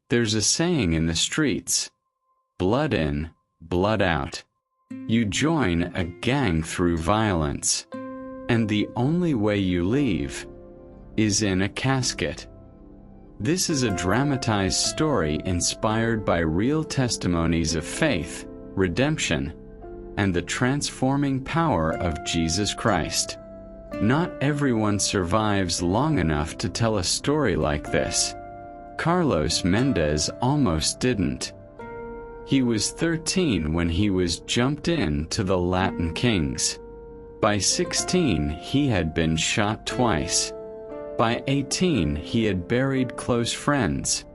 There's a saying in the streets, blood in, blood out. You join a gang through violence, and the only way you leave is in a casket. This is a dramatized story inspired by real testimonies of faith, redemption, and the transforming power of Jesus Christ. Not everyone survives long enough to tell a story like this. Carlos Mendez almost didn't. He was 13 when he was jumped in to the Latin Kings. By 16, he had been shot twice. By 18, he had buried close friends,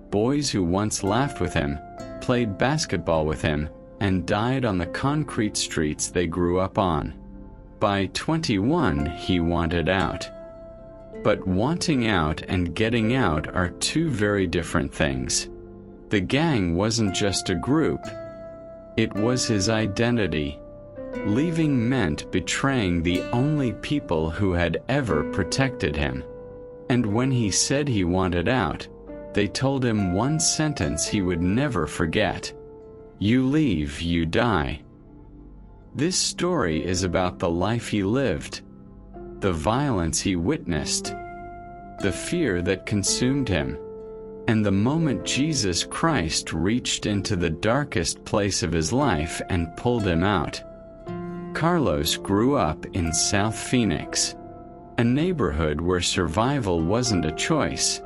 boys who once laughed with him, played basketball with him, and died on the concrete streets they grew up on. By 21, he wanted out. But wanting out and getting out are two very different things. The gang wasn't just a group. It was his identity. Leaving meant betraying the only people who had ever protected him. And when he said he wanted out, they told him one sentence he would never forget. You leave, you die. This story is about the life he lived, the violence he witnessed, the fear that consumed him, and the moment Jesus Christ reached into the darkest place of his life and pulled him out. Carlos grew up in South Phoenix, a neighborhood where survival wasn't a choice,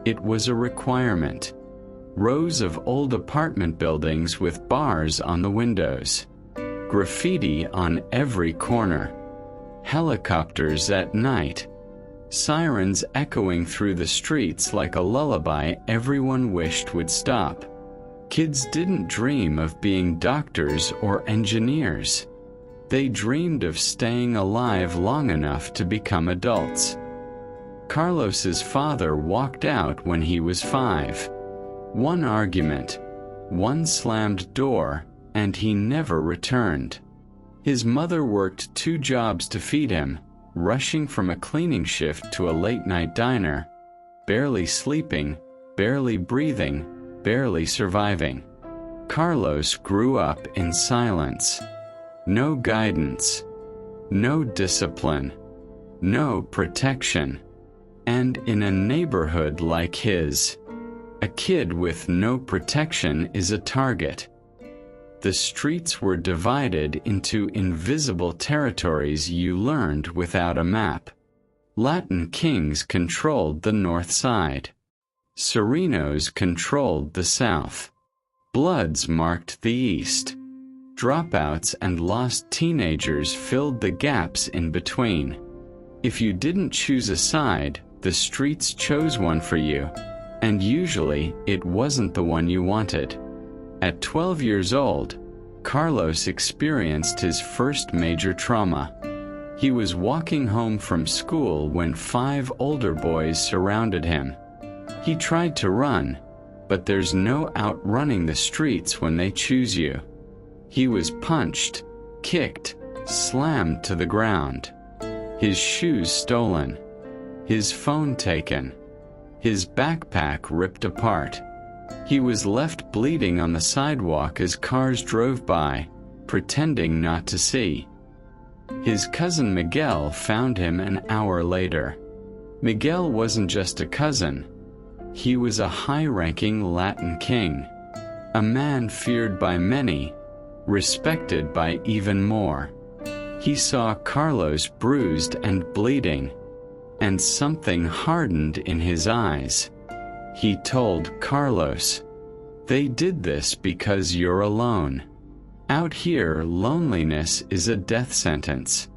it was a requirement. Rows of old apartment buildings with bars on the windows, graffiti on every corner, helicopters at night, sirens echoing through the streets like a lullaby everyone wished would stop. Kids didn't dream of being doctors or engineers. They dreamed of staying alive long enough to become adults. Carlos's father walked out when he was 5. One argument, one slammed door, and he never returned. His mother worked 2 jobs to feed him, rushing from a cleaning shift to a late-night diner, barely sleeping, barely breathing, barely surviving. Carlos grew up in silence. No guidance, no discipline, no protection. And in a neighborhood like his, a kid with no protection is a target. The streets were divided into invisible territories you learned without a map. Latin Kings controlled the north side. Serenos controlled the south. Bloods marked the east. Dropouts and lost teenagers filled the gaps in between. If you didn't choose a side, the streets chose one for you, and usually it wasn't the one you wanted. At 12 years old, Carlos experienced his first major trauma. He was walking home from school when 5 older boys surrounded him. He tried to run, but there's no outrunning the streets when they choose you. He was punched, kicked, slammed to the ground. His shoes stolen. His phone taken. His backpack ripped apart. He was left bleeding on the sidewalk as cars drove by, pretending not to see. His cousin Miguel found him an hour later. Miguel wasn't just a cousin. He was a high-ranking Latin king, a man feared by many, respected by even more. He saw Carlos bruised and bleeding, and something hardened in his eyes. He told Carlos, "They did this because you're alone. Out here, loneliness is a death sentence.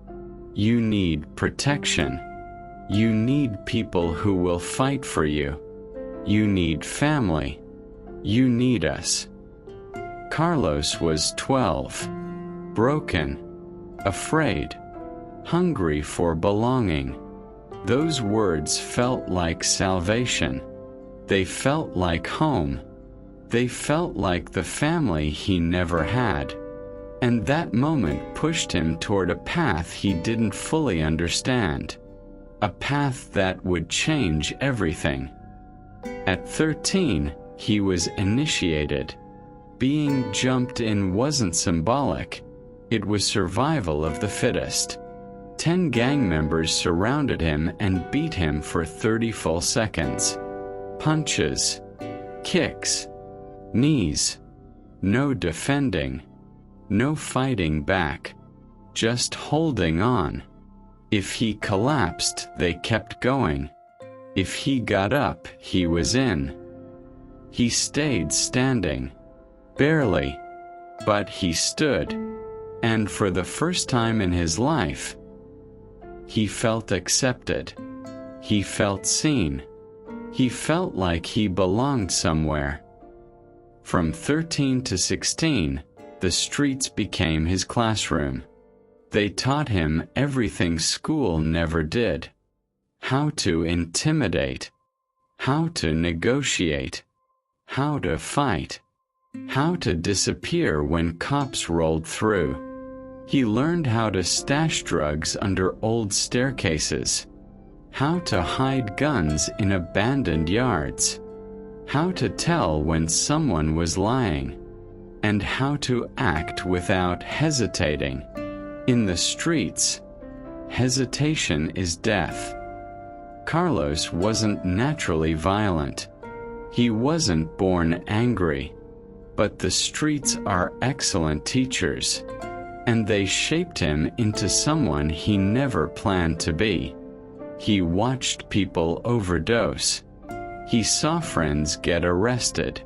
You need protection. You need people who will fight for you. You need family. You need us." Carlos was 12, broken, afraid, hungry for belonging. Those words felt like salvation. They felt like home. They felt like the family he never had. And that moment pushed him toward a path he didn't fully understand. A path that would change everything. At 13, he was initiated. Being jumped in wasn't symbolic, it was survival of the fittest. 10 gang members surrounded him and beat him for 30 full seconds. Punches, kicks, knees. No defending, no fighting back, just holding on. If he collapsed, they kept going. If he got up, he was in. He stayed standing. Barely. But he stood. And for the first time in his life, he felt accepted. He felt seen. He felt like he belonged somewhere. From 13 to 16, the streets became his classroom. They taught him everything school never did. How to intimidate. How to negotiate. How to fight. How to disappear when cops rolled through. He learned how to stash drugs under old staircases. How to hide guns in abandoned yards. How to tell when someone was lying. And how to act without hesitating. In the streets, hesitation is death. Carlos wasn't naturally violent. He wasn't born angry. But the streets are excellent teachers, and they shaped him into someone he never planned to be. He watched people overdose. He saw friends get arrested.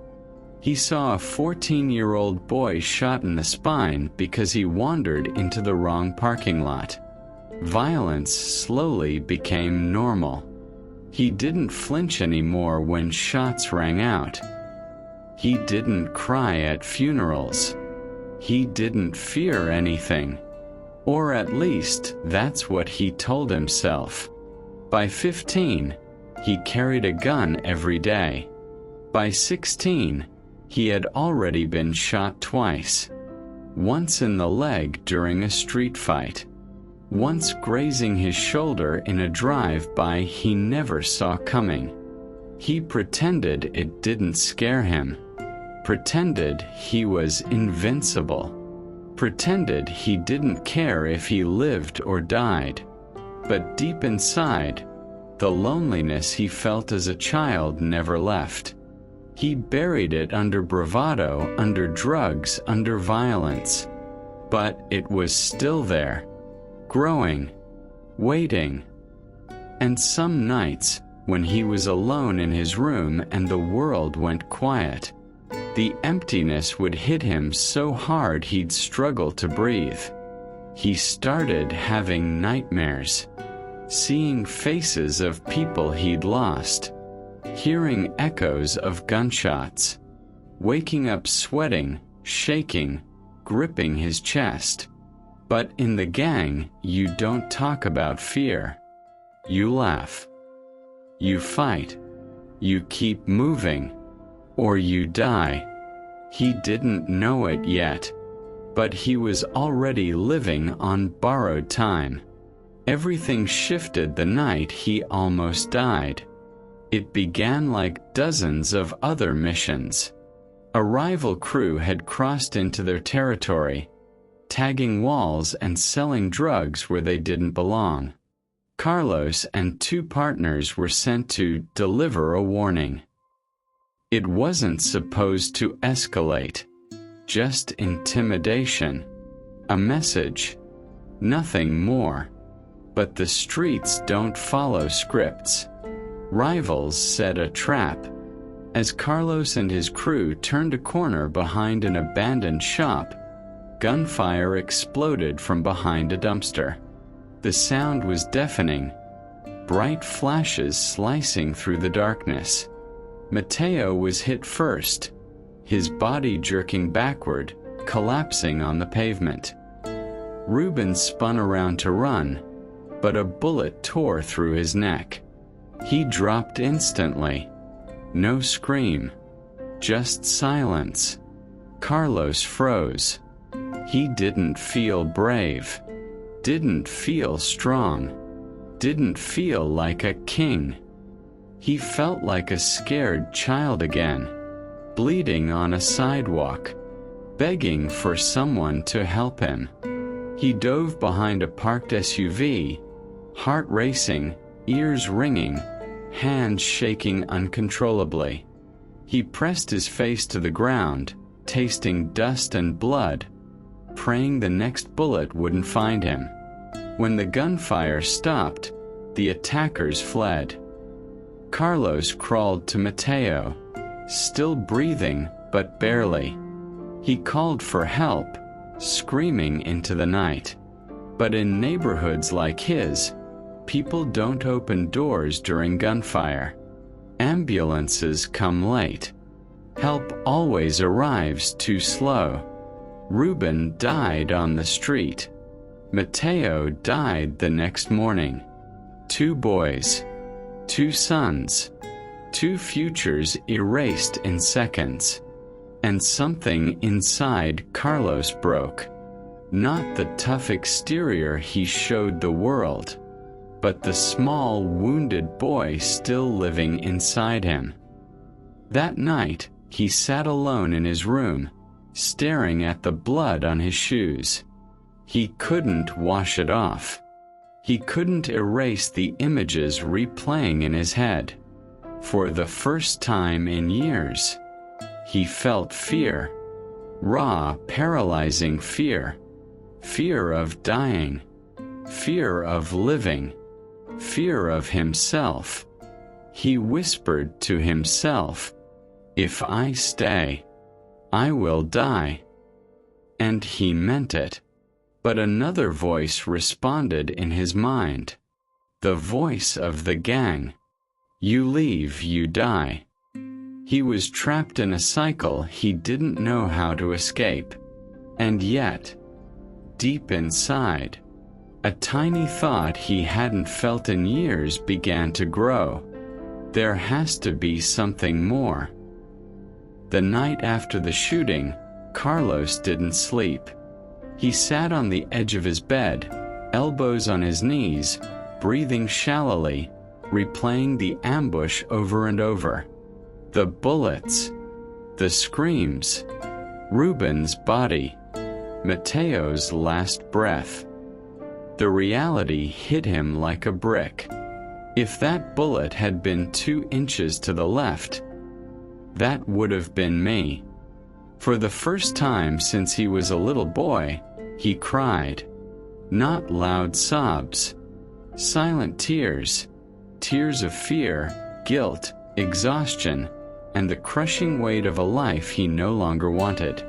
He saw a 14-year-old boy shot in the spine because he wandered into the wrong parking lot. Violence slowly became normal. He didn't flinch anymore when shots rang out. He didn't cry at funerals. He didn't fear anything. Or at least, that's what he told himself. By 15, he carried a gun every day. By 16, he had already been shot twice. Once in the leg during a street fight. Once grazing his shoulder in a drive-by he never saw coming. He pretended it didn't scare him. Pretended he was invincible. Pretended he didn't care if he lived or died. But deep inside, the loneliness he felt as a child never left. He buried it under bravado, under drugs, under violence. But it was still there, growing, waiting. And some nights, when he was alone in his room and the world went quiet, the emptiness would hit him so hard he'd struggle to breathe. He started having nightmares, seeing faces of people he'd lost, hearing echoes of gunshots, waking up sweating, shaking, gripping his chest. But in the gang, you don't talk about fear. You laugh. You fight. You keep moving. Or you die. He didn't know it yet, but he was already living on borrowed time. Everything shifted the night he almost died. It began like dozens of other missions. A rival crew had crossed into their territory, tagging walls and selling drugs where they didn't belong. Carlos and 2 partners were sent to deliver a warning. It wasn't supposed to escalate, just intimidation, a message, nothing more. But the streets don't follow scripts. Rivals set a trap. As Carlos and his crew turned a corner behind an abandoned shop, gunfire exploded from behind a dumpster. The sound was deafening, bright flashes slicing through the darkness. Mateo was hit first, his body jerking backward, collapsing on the pavement. Ruben spun around to run, but a bullet tore through his neck. He dropped instantly. No scream, just silence. Carlos froze. He didn't feel brave, didn't feel strong, didn't feel like a king. He felt like a scared child again. bleeding on a sidewalk, begging for someone to help him. He dove behind a parked SUV, heart racing, ears ringing, hands shaking uncontrollably. He pressed his face to the ground, tasting dust and blood, praying the next bullet wouldn't find him. When the gunfire stopped, the attackers fled. Carlos crawled to Mateo, still breathing but barely. He called for help, screaming into the night. But in neighborhoods like his, people don't open doors during gunfire. Ambulances come late. Help always arrives too slow. Ruben died on the street. Mateo died the next morning. 2 boys, 2 sons, 2 futures erased in seconds. And something inside Carlos broke. Not the tough exterior he showed the world, but the small, wounded boy still living inside him. That night, he sat alone in his room, staring at the blood on his shoes. He couldn't wash it off. He couldn't erase the images replaying in his head. For the first time in years, he felt fear. Raw, paralyzing fear. Fear of dying. Fear of living. Fear of himself. He whispered to himself, "If I stay, I will die." And he meant it. But another voice responded in his mind. The voice of the gang. "You leave, you die." He was trapped in a cycle he didn't know how to escape. And yet, deep inside, a tiny thought he hadn't felt in years began to grow. There has to be something more. The night after the shooting, Carlos didn't sleep. He sat on the edge of his bed, elbows on his knees, breathing shallowly, replaying the ambush over and over. The bullets, the screams, Ruben's body, Mateo's last breath. The reality hit him like a brick. If that bullet had been 2 inches to the left, that would have been me. For the first time since he was a little boy, he cried. Not loud sobs, silent tears, tears of fear, guilt, exhaustion, and the crushing weight of a life he no longer wanted.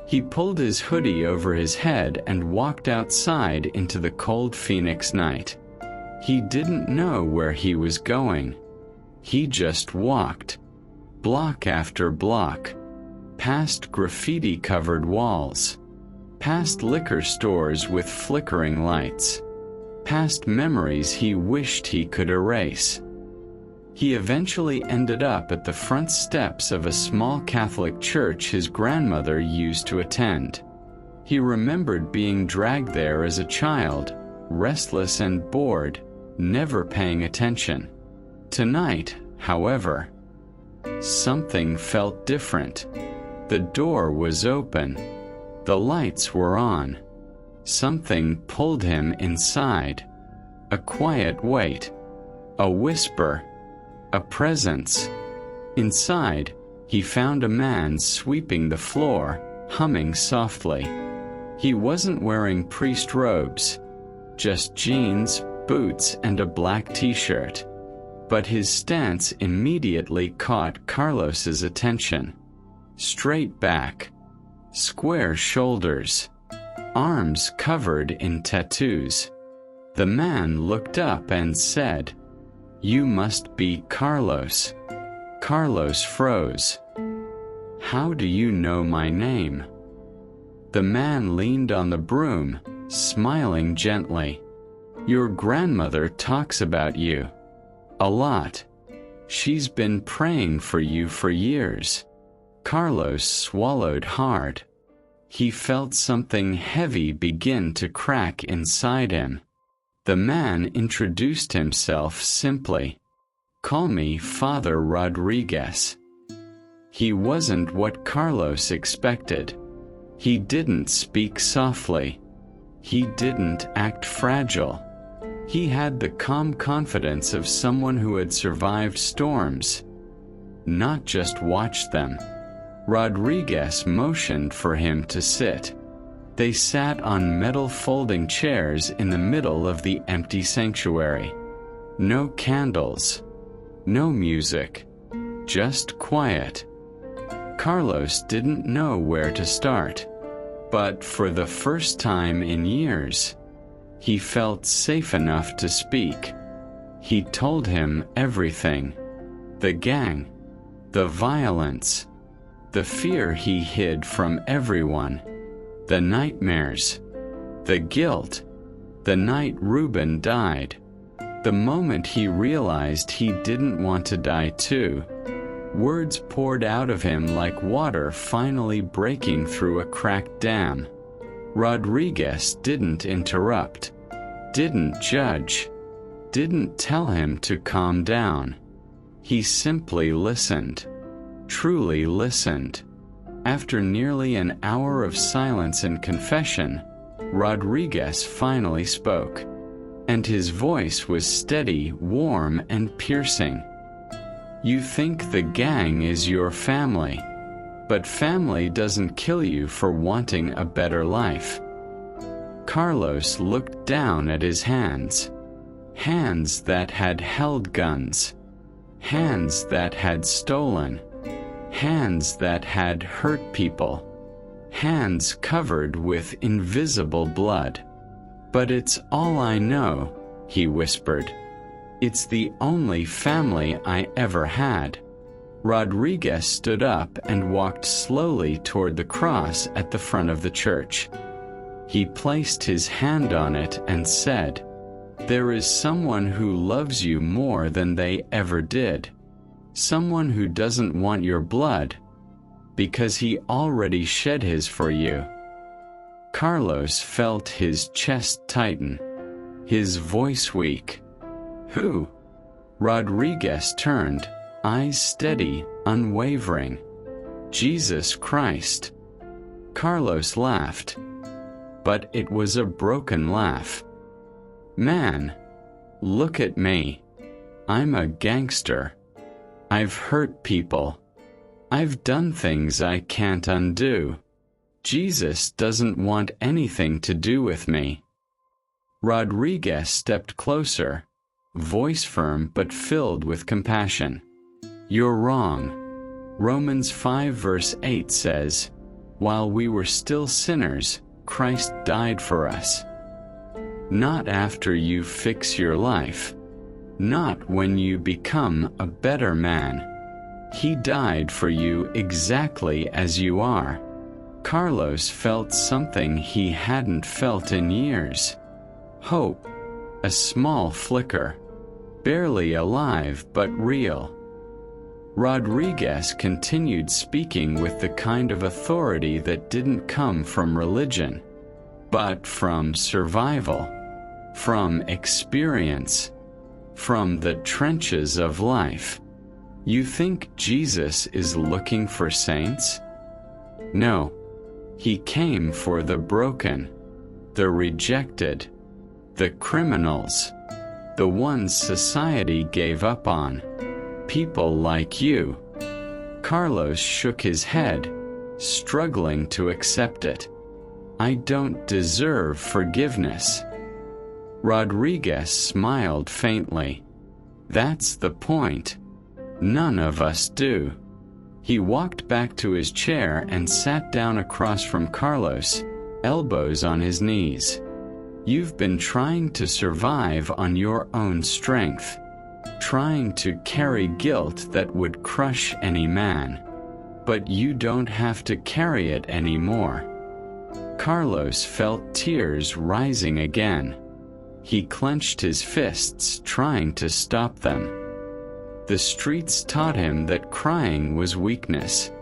He pulled his hoodie over his head and walked outside into the cold Phoenix night. He didn't know where he was going. He just walked, block after block, past graffiti-covered walls, past liquor stores with flickering lights, past memories he wished he could erase. He eventually ended up at the front steps of a small Catholic church his grandmother used to attend. He remembered being dragged there as a child, restless and bored, never paying attention. Tonight, however, something felt different. The door was open. The lights were on. Something pulled him inside. A quiet weight. A whisper. A presence. Inside, he found a man sweeping the floor, humming softly. He wasn't wearing priest robes, just jeans, boots, and a black t-shirt. But his stance immediately caught Carlos's attention. Straight back, square shoulders, arms covered in tattoos. The man looked up and said, "You must be Carlos." Carlos froze. "How do you know my name?" The man leaned on the broom, smiling gently. "Your grandmother talks about you. A lot. She's been praying for you for years." Carlos swallowed hard. He felt something heavy begin to crack inside him. The man introduced himself simply. "Call me Father Rodriguez." He wasn't what Carlos expected. He didn't speak softly. He didn't act fragile. He had the calm confidence of someone who had survived storms, not just watched them. Rodriguez motioned for him to sit. They sat on metal folding chairs in the middle of the empty sanctuary. No candles, no music, just quiet. Carlos didn't know where to start, but for the first time in years, he felt safe enough to speak. He told him everything: the gang, the violence, the fear he hid from everyone, the nightmares, the guilt, the night Ruben died, the moment he realized he didn't want to die too. Words poured out of him like water finally breaking through a cracked dam. Rodriguez didn't interrupt, didn't judge, didn't tell him to calm down. He simply listened, truly listened. After nearly an hour of silence and confession, Rodriguez finally spoke, and his voice was steady, warm, and piercing. You think the gang is your family, but family doesn't kill you for wanting a better life. Carlos looked down at his hands, hands that had held guns, hands that had stolen, hands that had hurt people, hands covered with invisible blood. But it's all I know, he whispered. It's the only family I ever had. Rodriguez stood up and walked slowly toward the cross at the front of the church. He placed his hand on it and said, "There is someone who loves you more than they ever did. Someone who doesn't want your blood, because he already shed his for you." Carlos felt his chest tighten, his voice weak. "Who?" Rodriguez turned, eyes steady, unwavering. "Jesus Christ." Carlos laughed, but it was a broken laugh. "Man, look at me. I'm a gangster. I've hurt people. I've done things I can't undo. Jesus doesn't want anything to do with me." Rodriguez stepped closer, voice firm but filled with compassion. "You're wrong. Romans 5 verse 8 says, 'While we were still sinners, Christ died for us.' Not after you fix your life. Not when you become a better man. He died for you exactly as you are." Carlos felt something he hadn't felt in years. Hope. A small flicker. Barely alive but real. Rodriguez continued speaking with the kind of authority that didn't come from religion, but from survival, from experience, from the trenches of life. "You think Jesus is looking for saints? No. He came for the broken, the rejected, the criminals, the ones society gave up on. People like you." Carlos shook his head, struggling to accept it. "I don't deserve forgiveness." Rodriguez smiled faintly. "That's the point. None of us do." He walked back to his chair and sat down across from Carlos, elbows on his knees. "You've been trying to survive on your own strength, trying to carry guilt that would crush any man. But you don't have to carry it anymore." Carlos felt tears rising again. He clenched his fists, trying to stop them. The streets taught him that crying was weakness.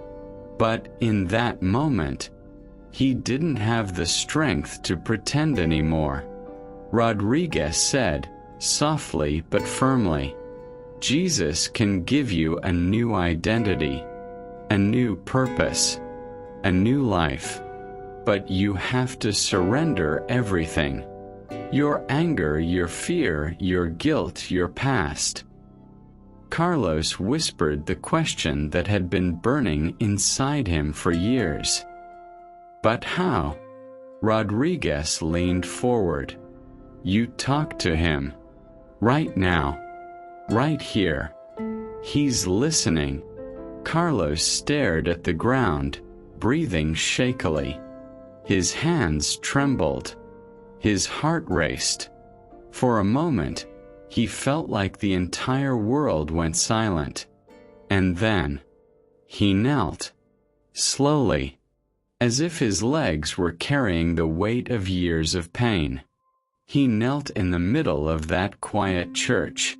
But in that moment, he didn't have the strength to pretend anymore. Rodriguez said, softly but firmly, "Jesus can give you a new identity. a new purpose, a new life. But you have to surrender everything. Your anger, your fear, your guilt, your past. Carlos whispered the question that had been burning inside him for years. But how? Rodriguez leaned forward. You talk to him. Right now. Right here. He's listening. Carlos stared at the ground, breathing shakily. His hands trembled. His heart raced. For a moment, he felt like the entire world went silent. And then, he knelt. Slowly, as if his legs were carrying the weight of years of pain. He knelt in the middle of that quiet church,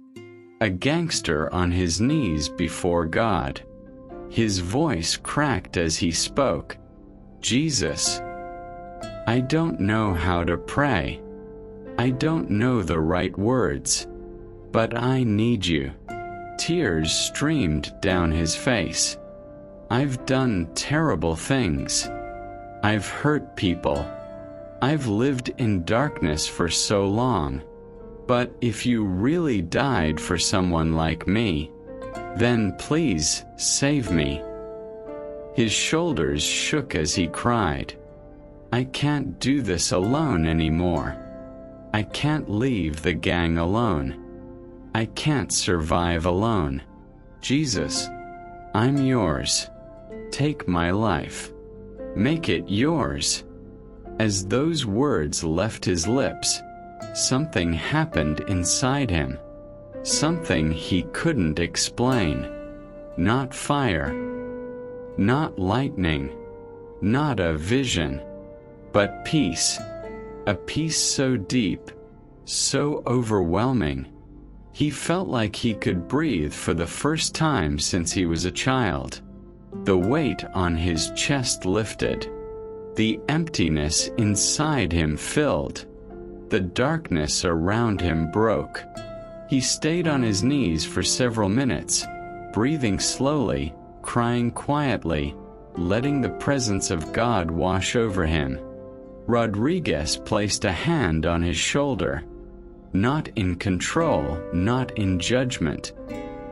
a gangster on his knees before God. His voice cracked as he spoke. Jesus, I don't know how to pray. I don't know the right words, but I need you. Tears streamed down his face. I've done terrible things. I've hurt people. I've lived in darkness for so long. But if you really died for someone like me, then please save me. His shoulders shook as he cried. I can't do this alone anymore. I can't leave the gang alone. I can't survive alone. Jesus, I'm yours. Take my life. Make it yours. As those words left his lips, something happened inside him. Something he couldn't explain. Not fire. Not lightning. Not a vision. But peace. A peace so deep, so overwhelming. He felt like he could breathe for the first time since he was a child. The weight on his chest lifted. The emptiness inside him filled. The darkness around him broke. He stayed on his knees for several minutes, breathing slowly, crying quietly, letting the presence of God wash over him. Rodriguez placed a hand on his shoulder. Not in control, not in judgment,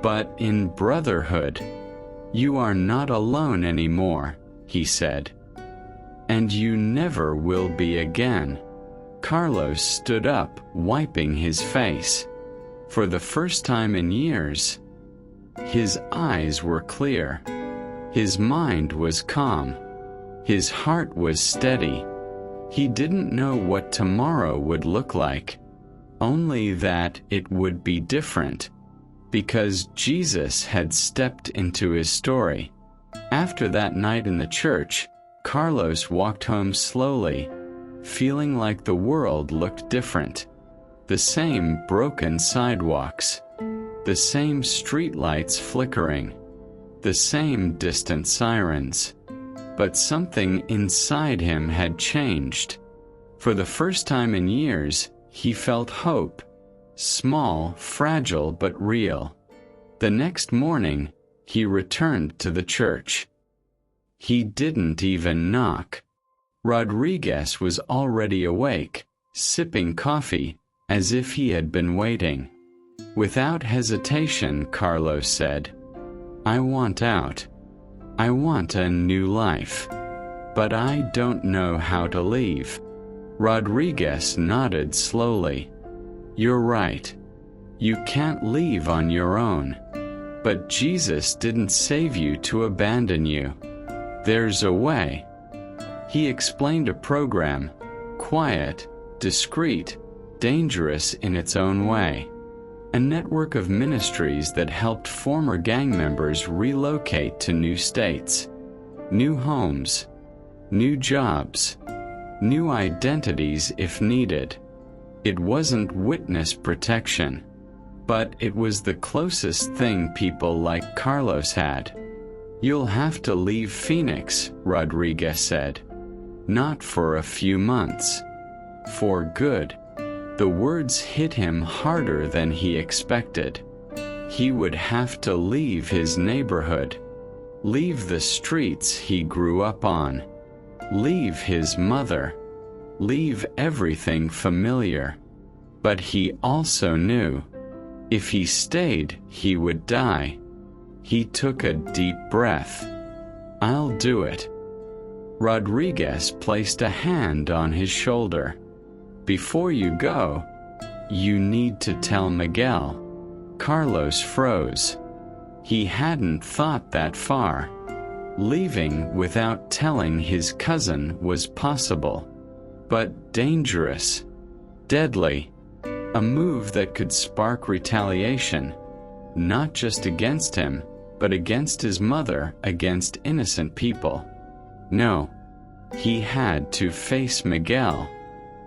but in brotherhood. You are not alone anymore, he said. And you never will be again. Carlos stood up, wiping his face. For the first time in years, his eyes were clear. His mind was calm. His heart was steady. He didn't know what tomorrow would look like, only that it would be different, because Jesus had stepped into his story. After that night in the church, Carlos walked home slowly, feeling like the world looked different. The same broken sidewalks, the same streetlights flickering, the same distant sirens. But something inside him had changed. For the first time in years, he felt hope. Small, fragile, but real. The next morning, he returned to the church. He didn't even knock. Rodriguez was already awake, sipping coffee, as if he had been waiting. Without hesitation, Carlos said, I want out. I want a new life. But I don't know how to leave. Rodriguez nodded slowly. You're right. You can't leave on your own. But Jesus didn't save you to abandon you. There's a way. He explained a program, quiet, discreet, dangerous in its own way. A network of ministries that helped former gang members relocate to new states, new homes, new jobs, new identities if needed. It wasn't witness protection, but it was the closest thing people like Carlos had. You'll have to leave Phoenix, Rodriguez said. Not for a few months. For good. The words hit him harder than he expected. He would have to leave his neighborhood, leave the streets he grew up on, leave his mother, leave everything familiar. But he also knew, if he stayed, he would die. He took a deep breath. "I'll do it." Rodriguez placed a hand on his shoulder. "Before you go, you need to tell Miguel." Carlos froze. He hadn't thought that far. Leaving without telling his cousin was possible, but dangerous, deadly, a move that could spark retaliation, not just against him, but against his mother, against innocent people. No, he had to face Miguel,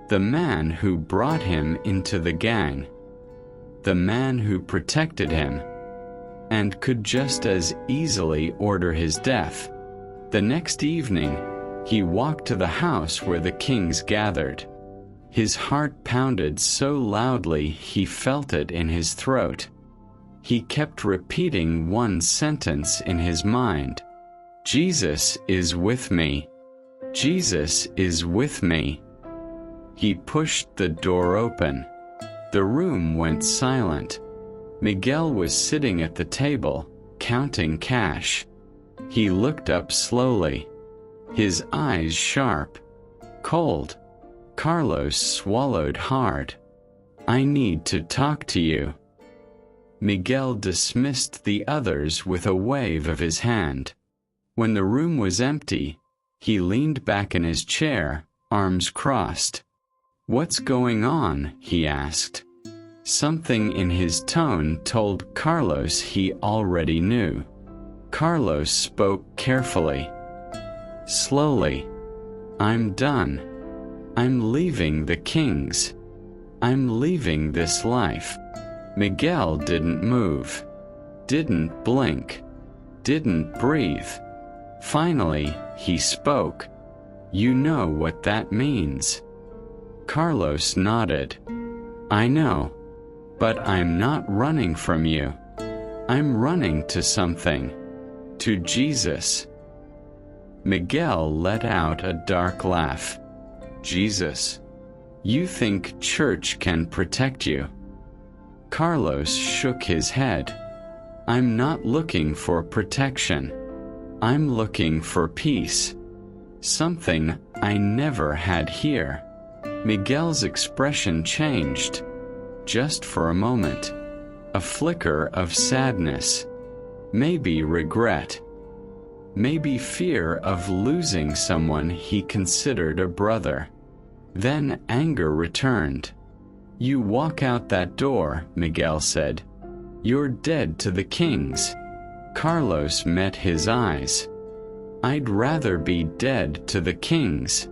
the man who brought him into the gang, the man who protected him, and could just as easily order his death. The next evening, he walked to the house where the kings gathered. His heart pounded so loudly he felt it in his throat. He kept repeating one sentence in his mind: "Jesus is with me. Jesus is with me." He pushed the door open. The room went silent. Miguel was sitting at the table, counting cash. He looked up slowly, his eyes sharp, cold. Carlos swallowed hard. "I need to talk to you." Miguel dismissed the others with a wave of his hand. When the room was empty, he leaned back in his chair, arms crossed. "What's going on?" he asked. Something in his tone told Carlos he already knew. Carlos spoke carefully, slowly. "I'm done. I'm leaving the kings. I'm leaving this life." Miguel didn't move, didn't blink, didn't breathe. Finally, he spoke. "You know what that means." Carlos nodded. "I know, but I'm not running from you. I'm running to something, to Jesus." Miguel let out a dark laugh. "Jesus? You think church can protect you?" Carlos shook his head. "I'm not looking for protection. I'm looking for peace. Something I never had here." Miguel's expression changed, just for a moment. A flicker of sadness, maybe regret, maybe fear of losing someone he considered a brother. Then anger returned. "You walk out that door," Miguel said. "You're dead to the kings." Carlos met his eyes. "I'd rather be dead to the kings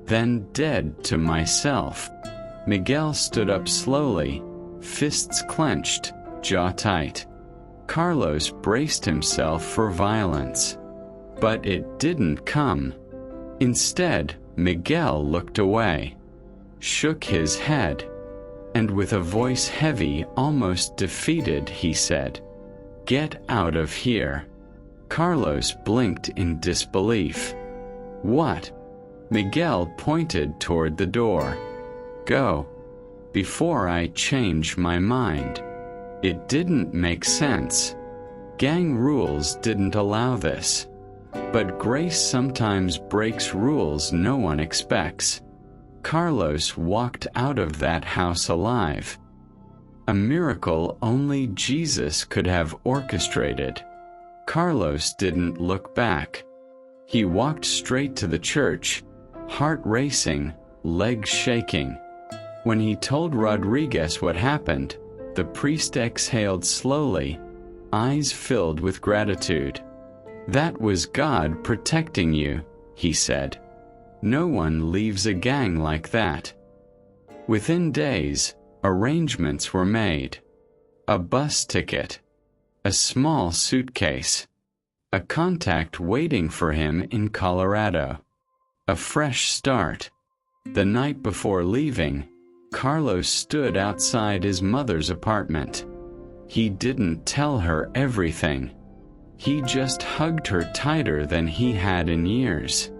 than dead to myself." Miguel stood up slowly, fists clenched, jaw tight. Carlos braced himself for violence. But it didn't come. Instead, Miguel looked away, shook his head, and with a voice heavy, almost defeated, he said, "Get out of here." Carlos blinked in disbelief. "What?" Miguel pointed toward the door. "Go, before I change my mind." It didn't make sense. Gang rules didn't allow this. But grace sometimes breaks rules no one expects. Carlos walked out of that house alive. A miracle only Jesus could have orchestrated. Carlos didn't look back. He walked straight to the church, heart racing, legs shaking. When he told Rodriguez what happened, the priest exhaled slowly, eyes filled with gratitude. "That was God protecting you," he said. "No one leaves a gang like that." Within days, arrangements were made. A bus ticket, a small suitcase, a contact waiting for him in Colorado, a fresh start. The night before leaving, Carlos stood outside his mother's apartment. He didn't tell her everything. He just hugged her tighter than he had in years.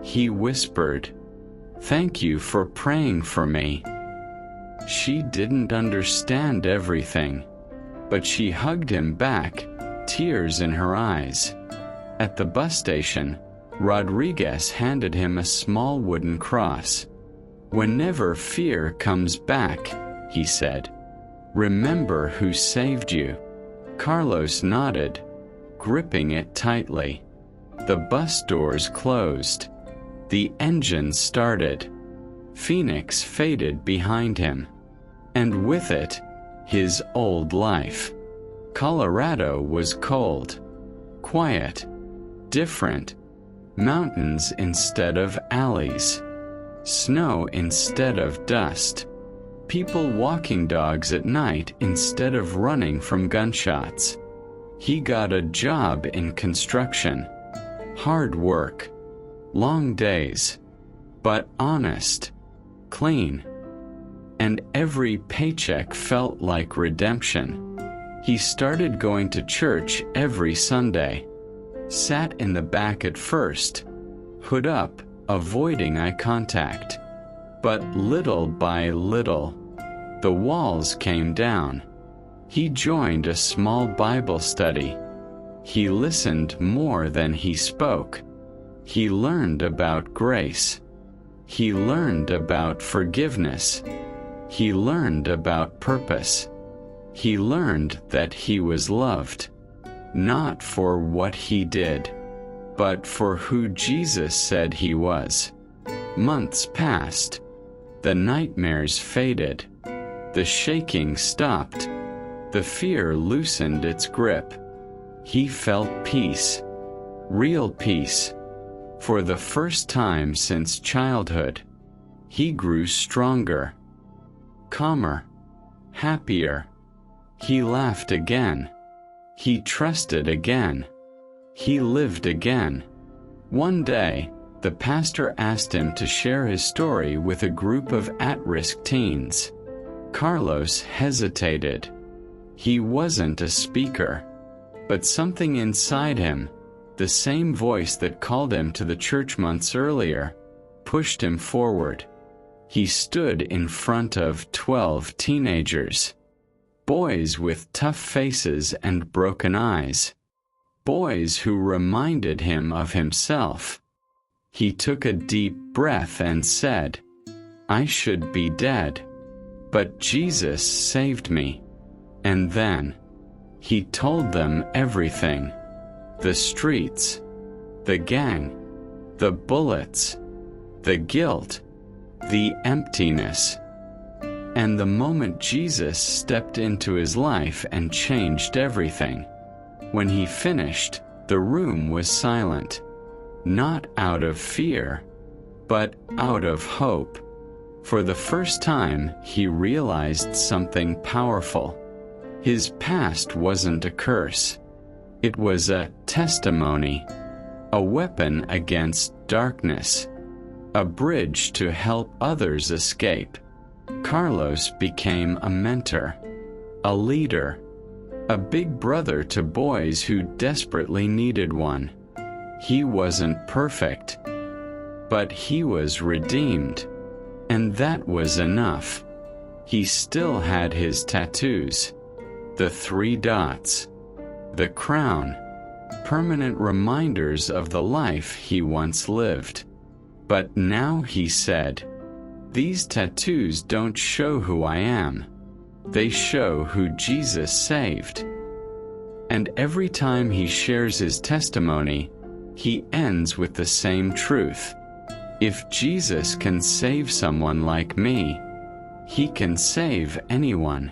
He whispered, "Thank you for praying for me." She didn't understand everything, but she hugged him back, tears in her eyes. At the bus station, Rodriguez handed him a small wooden cross. "Whenever fear comes back," he said, "remember who saved you." Carlos nodded, gripping it tightly. The bus doors closed. The engine started. Phoenix faded behind him. And with it, his old life. Colorado was cold, quiet, different. Mountains instead of alleys. Snow instead of dust. People walking dogs at night instead of running from gunshots. He got a job in construction. Hard work. Long days. But honest. Clean. And every paycheck felt like redemption. He started going to church every Sunday. Sat in the back at first, hood up, avoiding eye contact. But little by little, the walls came down. He joined a small Bible study. He listened more than he spoke. He learned about grace. He learned about forgiveness. He learned about purpose. He learned that he was loved. Not for what he did, but for who Jesus said he was. Months passed. The nightmares faded. The shaking stopped. The fear loosened its grip. He felt peace. Real peace. For the first time since childhood. He grew stronger. Calmer. Happier. He laughed again. He trusted again. He lived again. One day, the pastor asked him to share his story with a group of at-risk teens. Carlos hesitated. He wasn't a speaker. But something inside him, the same voice that called him to the church months earlier, pushed him forward. He stood in front of 12 teenagers. Boys with tough faces and broken eyes. Boys who reminded him of himself. He took a deep breath and said, "I should be dead, but Jesus saved me." And then, he told them everything. The streets, the gang, the bullets, the guilt, the emptiness. And the moment Jesus stepped into his life and changed everything. When he finished, the room was silent. Not out of fear, but out of hope. For the first time, he realized something powerful. His past wasn't a curse. It was a testimony, a weapon against darkness, a bridge to help others escape. Carlos became a mentor, a leader, a big brother to boys who desperately needed one. He wasn't perfect, but he was redeemed, and that was enough. He still had his tattoos, the 3 dots, the crown, permanent reminders of the life he once lived. But now he said, "These tattoos don't show who I am. They show who Jesus saved." And every time he shares his testimony, he ends with the same truth. If Jesus can save someone like me, he can save anyone.